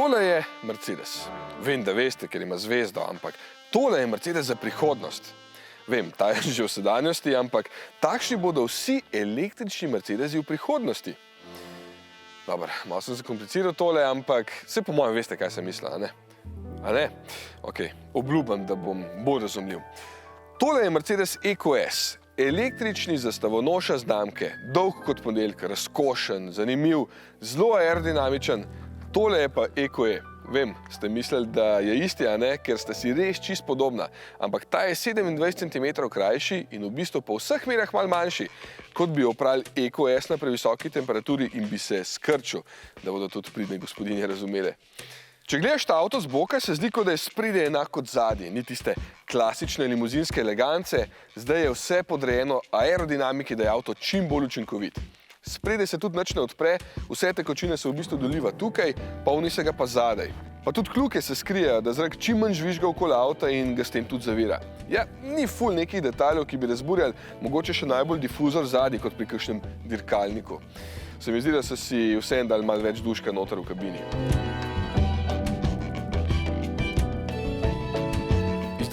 Tole je Mercedes. Vem, da veste, ker ima zvezdo, ampak tole je Mercedes za prihodnost. Vem, ta je že v sedanjosti, ampak takšni bodo vsi električni Mercedesi v prihodnosti. Dobar, malo sem zakompliciral tole, ampak vse po mojem veste, kaj sem mislil, a ne? A ne? Ok, obljubim, da bom bolj razumljiv. Tole je Mercedes EQS, električni zastavonoša znamke, dolg kot ponedeljek, razkošen, zanimiv, zelo aerodinamičen. Tole je pa EQE. Vem, ste mislili, da je isti, a ne, ker sta si res čist podobna, ampak ta je 27 cm krajši in v bistvu po vseh merah malo manjši, kot bi opravil EQS na previsoki temperaturi in bi se skrčil, da bodo tudi pridne gospodinje razumele. Če gledaš ta avto z boka, se zdi, kot da je spredje enak kot zadnji, ni tiste klasične limuzinske elegance, zdaj je vse podrejeno aerodinamiki, da je avto čim bolj učinkovit. Spredje se tudi nič ne odpre, vse tekočine se v bistvu doliva tukaj, polni se ga pa zadaj. Pa tudi kljuke se skrijejo, da zrak čim manj žvižga okoli avta in ga s tem tudi zavira. Ja, ni ful nekih detajlov, ki bi razburjali, mogoče še najbolj difuzor zadnji, kot pri kakšnem dirkalniku. Se mi zdi, da so si vseeno dali malo več duška noter v kabini.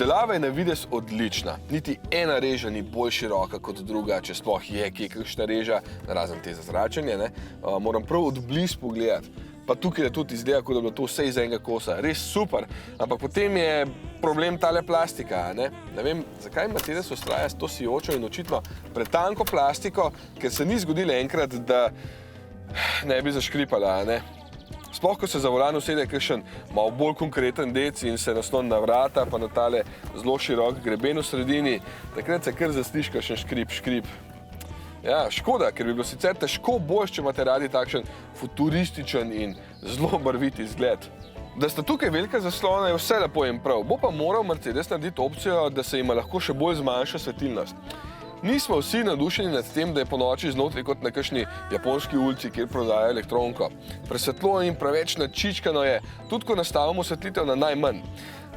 Izdelava je na videz odlična. Niti ena reža ni bolj široka kot druga, če sploh je kje kakšna reža, razen te za zračenje, ne? Moram prav od blizu pogledati. Pa tukaj je tudi izgleda, kot da bi bilo to vse iz enega kosa. Res super, ampak potem je problem tale plastika, ne? Ne vem, zakaj Mercedes vztraja s to sijočo in očitno pretanko plastiko, ker se ni zgodilo enkrat, da ne bi zaškripala, ne? Sploh, ko se za volan usede kakšen malo bolj konkreten dec in se naslon na vrata, pa na tale zelo širok greben v sredini, takrat se kar zasliš kakšen škrip. Ja, škoda, ker bi bilo sicer težko boljš, če imate radi takšen futurističen in zelo barvit izgled. Da sta tukaj velika zaslona je vse lepo in prav, bo pa moral Mercedes narediti opcijo, da se ima lahko še bolj zmanjša svetilnost. Nismo vsi navdušeni nad tem, da je ponoči znotraj kot na kakšni japonski ulici, kjer prodajajo elektronko. Presvetlo in preveč načičkano je, tudi ko nastavimo osvetlitev na najmanj.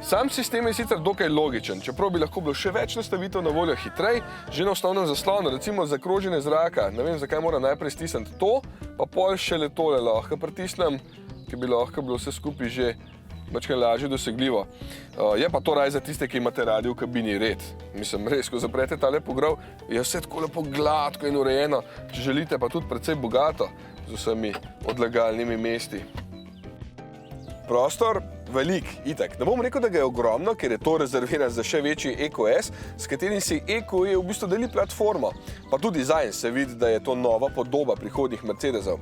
Sam sistem je sicer dokaj logičen, čeprav bi lahko bilo še več nastavitev na voljo hitrej, že na osnovnem zaslonu, recimo za kroženje zraka. Ne vem, zakaj moram najprej stisniti to, pa pol šele tole lahko pritisnem, ki bi lahko bilo vse skupaj že mačkaj lažje dosegljivo. Je pa to raj za tiste, ki imate radi v kabini red. Mislim, res, ko zaprete tale pogrov, je vse tako lepo gladko in urejeno, če želite pa tudi precej bogato z vsemi odlagalnimi mesti. Prostor velik, itak. Ne bom rekel, da ga je ogromno, ker je to rezerviran za še večji EQS, s katerim si EQE v bistvu deli platformo. Pa tudi dizajn se vidi, da je to nova podoba prihodnjih Mercedesov.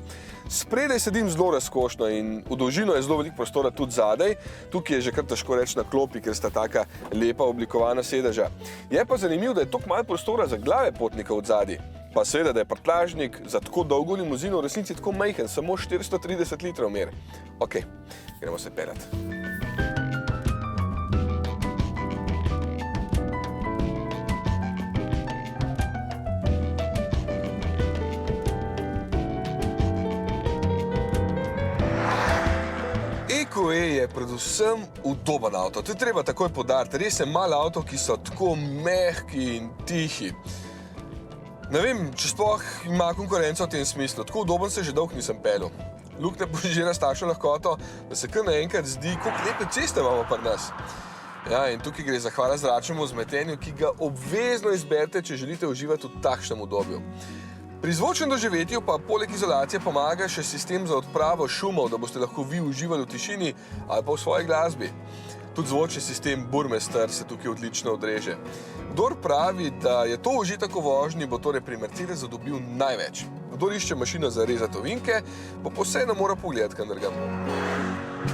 Spredaj sedim zelo razkošno in v dolžino je zelo veliko prostora tudi zadaj. Tukaj je že kar težko reči na klopi, ker sta taka lepa oblikovana sedeža. Je pa zanimivo, da je toliko malo prostora za glave potnika od zadaj. Pa seveda, da je prtljažnik za tako dolgo limuzino v resnici tako majhen, samo 430 litrov mer. Ok, gremo se peljati. EQE je predvsem udoben avto. To je treba takoj poudariti. Res je malo avto, ki so tako mehki in tihi. Ne vem, če sploh ima konkurenco v tem smislu. Tako udoben se že dolgo nisem peljal. Luknja požira s takšno lahkoto, da se kar naenkrat zdi, koliko lepe ceste imamo pri nas. Ja, in tukaj gre za hvala zračnemu vzmetenju, ki ga obvezno izberete, če želite uživati v takšnem udobju. Pri zvočnem doživetju pa poleg izolacije pomaga še sistem za odpravo šumov, da boste lahko vi uživali v tišini ali pa v svoji glasbi. Tudi zvočni sistem Burmester se tukaj odlično odreže. Kdor pravi, da je to užitek v vožnji, bo torej pri Mercedesu dobil največ. Kdor išče mašino za rezati ovinke, bo posebno moral pogledati kam drugam.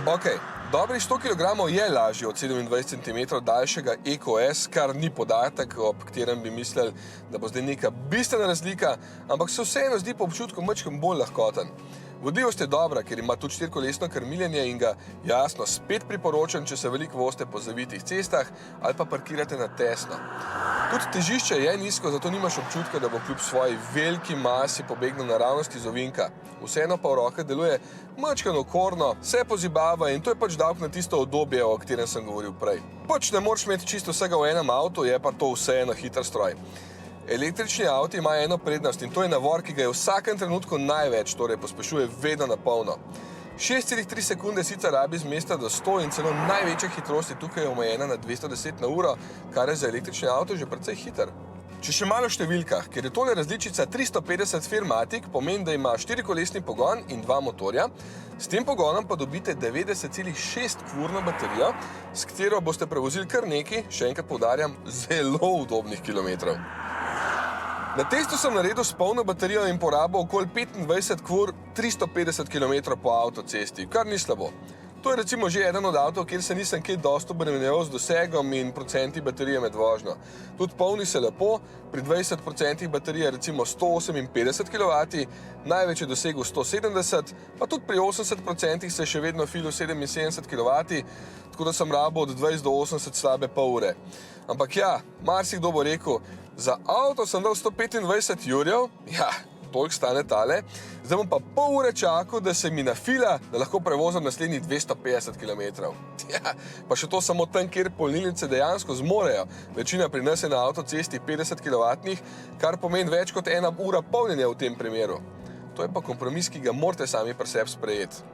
Ok, dobrih 100 kg je lažje od 27 cm daljšega EQS, kar ni podatek, ob katerem bi mislili, da bo zdaj neka bistvena razlika, ampak se vseeno zdi po občutku majčkeno bolj lahkoten. Vodljivost je dobra, ker ima tudi 4-kolesno krmiljenje in ga, jasno, spet priporočam, če se veliko vozite po zavitih cestah ali pa parkirate na tesno. Tudi težišče je nizko, zato nimaš občutka, da bo kljub svoji veliki masi pobegnil naravnost iz ovinka. Vseeno pa v rokah deluje majčkeno okorno, se pozibava in to je pač davek na tisto udobje, o katerem sem govoril prej. Pač ne moreš imeti čisto vsega v enem avtu, je pa to vseeno hiter stroj. Električni avti imajo eno prednost in to je navor, ki ga je v vsakem trenutku največ, torej pospešuje vedno na polno. 6,3 sekunde sicer rabi z mesta do 100 in celo največja hitrost je tukaj omejena na 210 na uro, kar je za električni avto že precej hiter. Če še malo v številkah, ker je tole različica 350 Firmatic, pomeni, da ima 4-kolesni pogon in 2 motorja, s tem pogonom pa dobite 90,6-kvrno baterijo, s katero boste prevozili kar nekaj, še enkrat poudarjam, zelo udobnih kilometrov. Na testu sem naredil s polno baterijo in porabo okoli 25 kvur 350 km po avtocesti, kar ni slabo. To je recimo že eden od avtov, kjer se nisem kaj dosti obremenjeval z dosegom in procenti baterije med vožnjo. Tudi polni se lepo, pri 20% baterije recimo 158 kW, največ je dosegel 170, pa tudi pri 80% se je še vedno filil 77 kW, tako da sem rabil od 20 do 80 slabe pol ure. Ampak ja, marsikdo bo rekel, za avto sem dal 125 jurjev, ja, toliko stane tale, zdaj bom pa pol ure čakal, da se mi nafila, da lahko prevozim naslednjih 250 km. Ja, pa še to samo tam, kjer polnilnice dejansko zmorejo. Večina pri nas je na avtocesti 50 kW, kar pomeni več kot 1 ura polnjenja v tem primeru. To je pa kompromis, ki ga morate sami pri sebi sprejeti,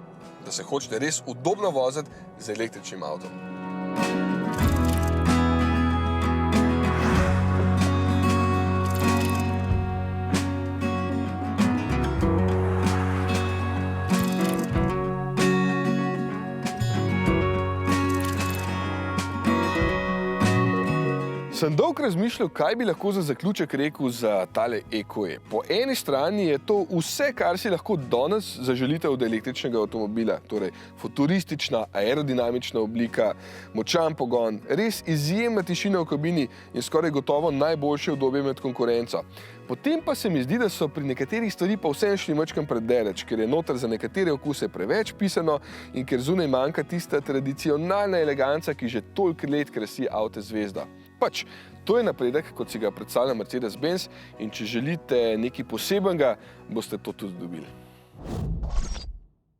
da se hočete res udobno voziti z električnim avtom. Sem dolgo razmišljal, kaj bi lahko za zaključek rekel za tale EcoE. Po eni strani je to vse, kar si lahko danes zaželite od električnega avtomobila, torej futuristična, aerodinamična oblika, močan pogon, res izjemna tišina v kabini in skoraj gotovo najboljše udobje med konkurenco. Potem pa se mi zdi, da so pri nekaterih stvari pa vseeno šli majčkeno predaleč, ker je noter za nekatere okuse preveč pisano in ker zunaj manjka tista tradicionalna eleganca, ki že toliko let krasi avte zvezda. Pač, to je napredek, kot si ga predstavlja Mercedes-Benz in če želite nekaj posebenega, boste to tudi dobili.